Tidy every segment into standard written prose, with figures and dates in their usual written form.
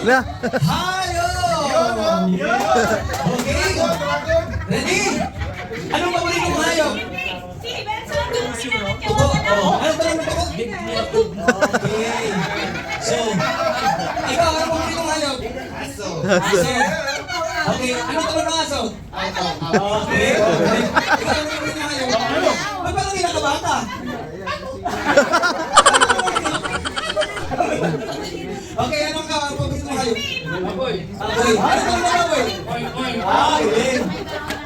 Na. Hayop! Okay? Ready? Anong paborito mong hayop? Tuko. Oh, anong tanong mo tuko? Okay. So, ikaw, anong paborito mong hayop? Aso. Okay, anong tanong ng aso? Okay. Ikaw, anong paborito mong hayop? Ba't parang kinakabata? Okay, anong paborito mong hayop? Baboy. Baboy. Anong tanong ng baboy? Ah, yun.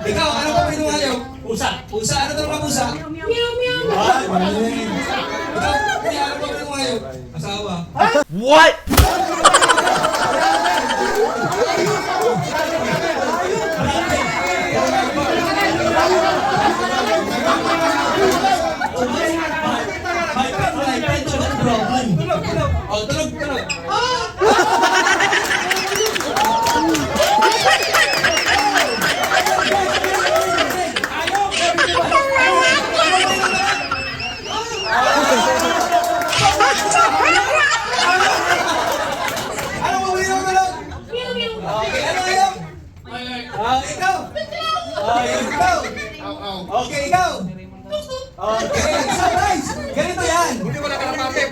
Ikaw, anong paborito mong hayop? Pusa. Pusa, ano tanong ng pusa? Meow meow. Ah, yun. Ikaw, kaya anong paborito mong hayop? Asawa. What? My friend, tulog, bro. Tulog. Oh, tulog. Ano mo yung tulog? Meow meow. Okay, ano hayop? Ikaw. Ikaw. Okay, ikaw. Okay, so guys, ganito yan. Hindi ko na kalapapip.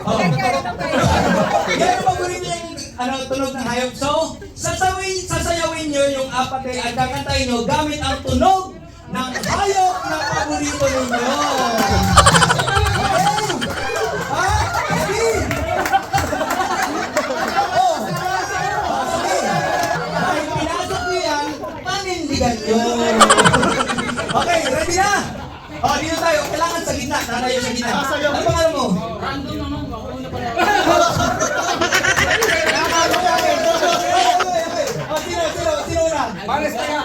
Yan ang paborito yung tunog ng hayop. So, sasayawin nyo yung apat at kakantayin nyo gamit ang tunog ng hayop na paborito ninyo. Okay? Ha? Ready? Sige. Dahil pinasok nyo yan, panindigan nyo. Okay, ready na? Dito tayo. Kailangan sa gitna. Nanayo sa gitna. Ano pangalan mo? Random naman. Ako na pala. Sino una? Malas tayo.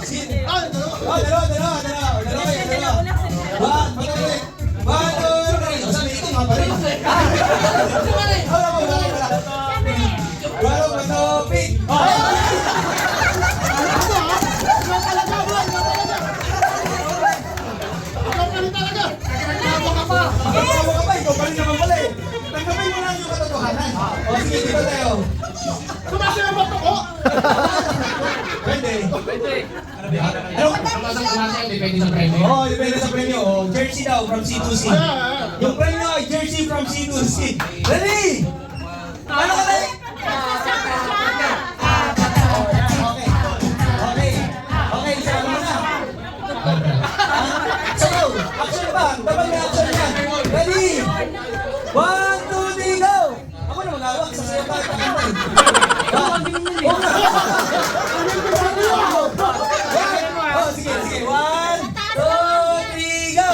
Sige. 1, 2, 3, go! Dalawa. 1, 2, 3. Sabi ito nga pa rin. Tanggapin mo lang yung katotohanan. O sige, dito tayo. Tumasa yung bato ko! Pwede. Ano? Depende sa premyo. Oo, depende sa premyo. Jersey daw from C to C. Yung premyo ay jersey from C to C. Ready? Ano ka tayo? Okay, isa mo na. So, action ba? Dapat may action yan. Ready? 1, 2, 3, go! Ako na mag-awak sa sayo tayo pakantay. Sige. 1, 2, 3, go!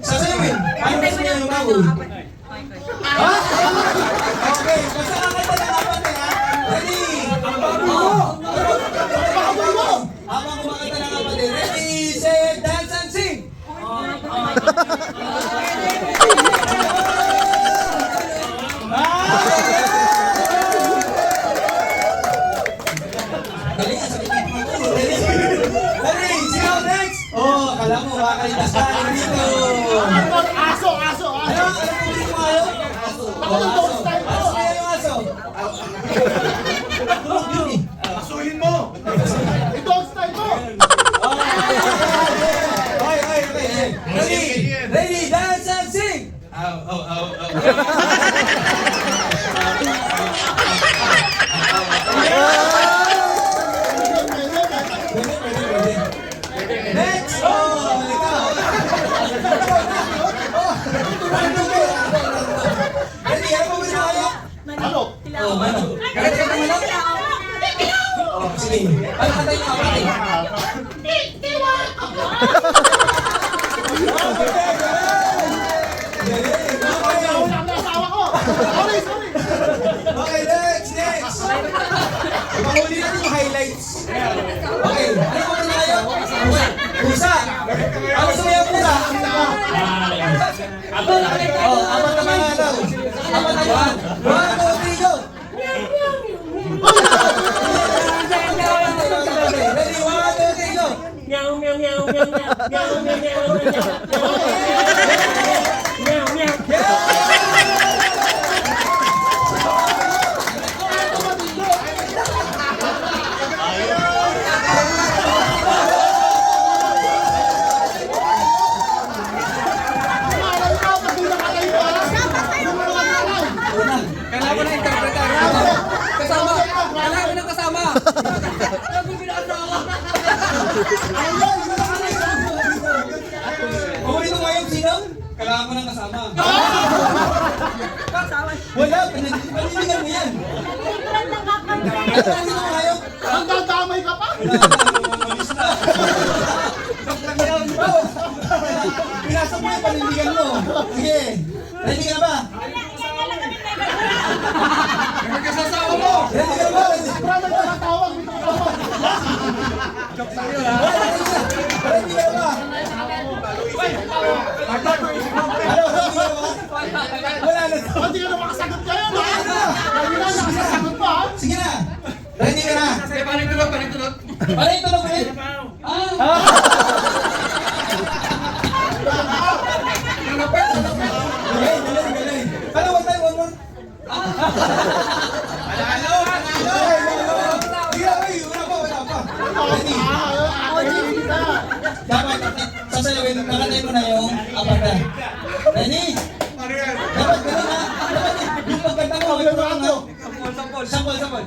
Sasayawin. Ano gusto niya yung baboy? Ha? Okay, basta kakanta ng apat ha? Ready? Habang kumakanta ng apat ready, set, dance, and sing! Ready, sino next? Oh, akala mo makakalitas ka dito. Aso! Ano po dito kayo? Ako yung dog style ko! Ano kaya yung aso? Tulog yun eh. Asuhin mo! Dog style ko! Okay. Ready, dance and sing! Next! Ikaw! Ready, ano po ba kayo? Ano? Manok. Kaya ka manok? Sige. Ano ka tayo kapatid? Okay. Sorry, sorry. Okay, next. Pahuli natin yung highlights. Okay, ano ko na kayo? Pusa. Ano gusto mo yung pusa? Oh, apat na mga daw. Apat na yan. 1, 2, 3, go! Ready, 1, 2, 3, go! Meow, meow, meow, meow, meow, meow, meow, meow, meow, meow, meow. Malay ka, pag di nakatayo ha. Hindi mo naman malay. Kailangan ko na interpretar. Kasama. Kailangan ko na kasama. Pahuli ko ngayon, sino? Kailangan ko ng kasama. Wala, paninigan mo yan. Ano mo ngayon? Ang dadamay ka pa. Pinasok mo yung panindigan mo. Sige. Ready ka na ba? Magkasasawa mo. Ready ka na ba? Ready? Brother, nakatawag. May tumutawag. Ready ka na ba? Ano? Ready ka na ba? Wala na to. Hindi ka na makasagot kayo ha. Lagi na nakasagot pa ha. Sige na. Ready ka na? Sige, panig-tulog. Ano yung tulog ulit? Galing. Ano, one more? Sige, wala pa. Ready? Dapat, sasayawin, nakatay mo na yung apat na. Ready? Dapat gano'n na. Dapat yung pagkanta mo, hawin mo lang. Sampol.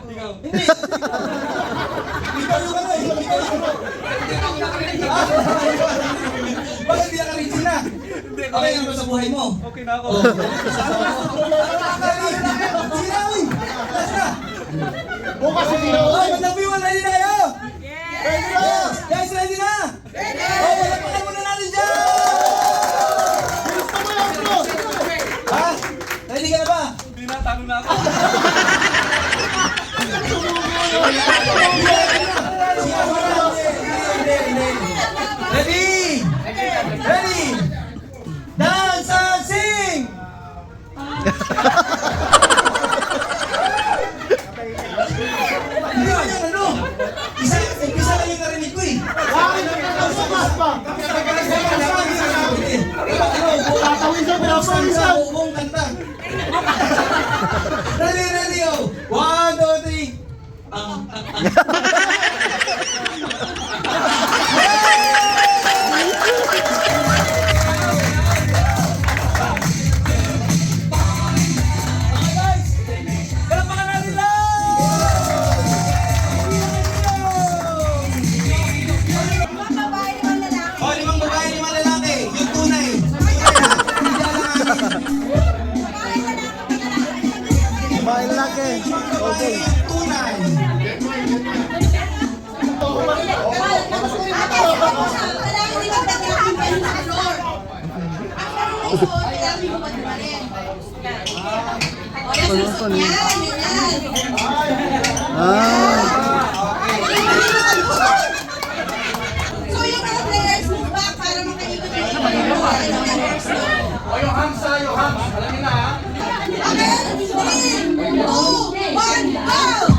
Ikaw. Hindi. Ikaw yung ano eh. Ikaw yung ano. Bakit di naka-reach na? Okay na ba sa buhay mo? Okay na ako. Sige na, uy. Last na. Bukas hindi na. Okay, maglabiwan, ready na kayo? Yes. Guys, ready na? Oh, palakpakan muna natin dyan! Gusto mo yan bro. Ha? Ready ka na ba? Hindi na, talo na ako. Ready? Dance and sing! Hindi ba yan, ano? Isa lang yung narinig ko eh. Bakit ka bukas pa? Tatawisan, pinapawisan. Buong kanta. Ready, oh. 1, 2, 3. Guys, palakpakan natin lang! Oh, 5 babae, 5 lalaki. Yung tunay. Hindi alanganin. Babae lalaki. Okay. Tunay. So yung mga players move back para makaikot yung iba yung O, yung hams ha, yung hams. Alam niyo na ha. Okay, 3, 2, 1, go!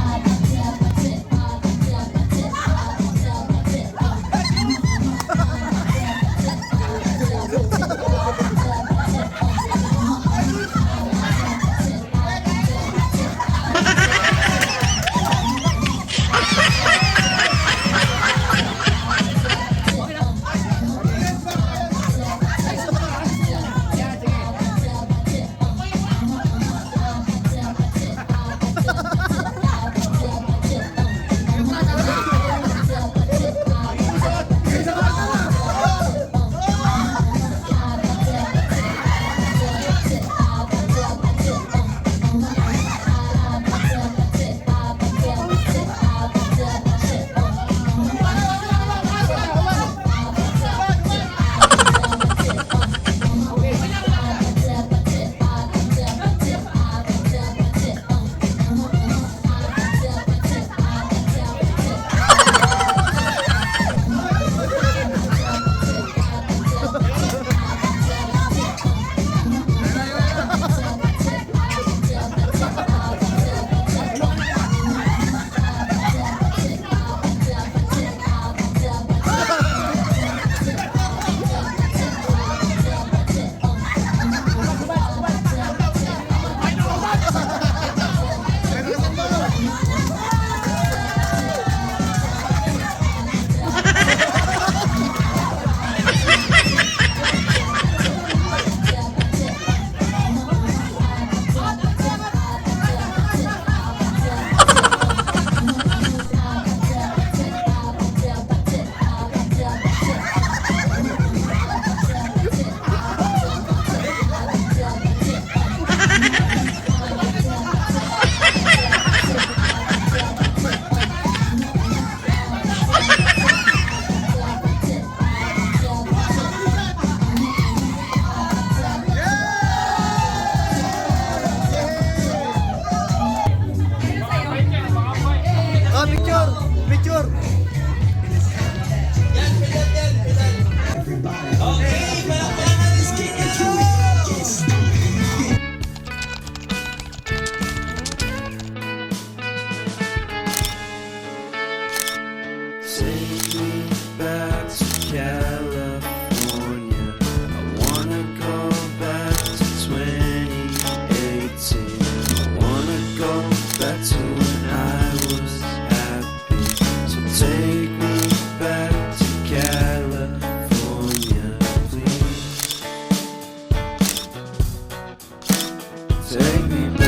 Take me back.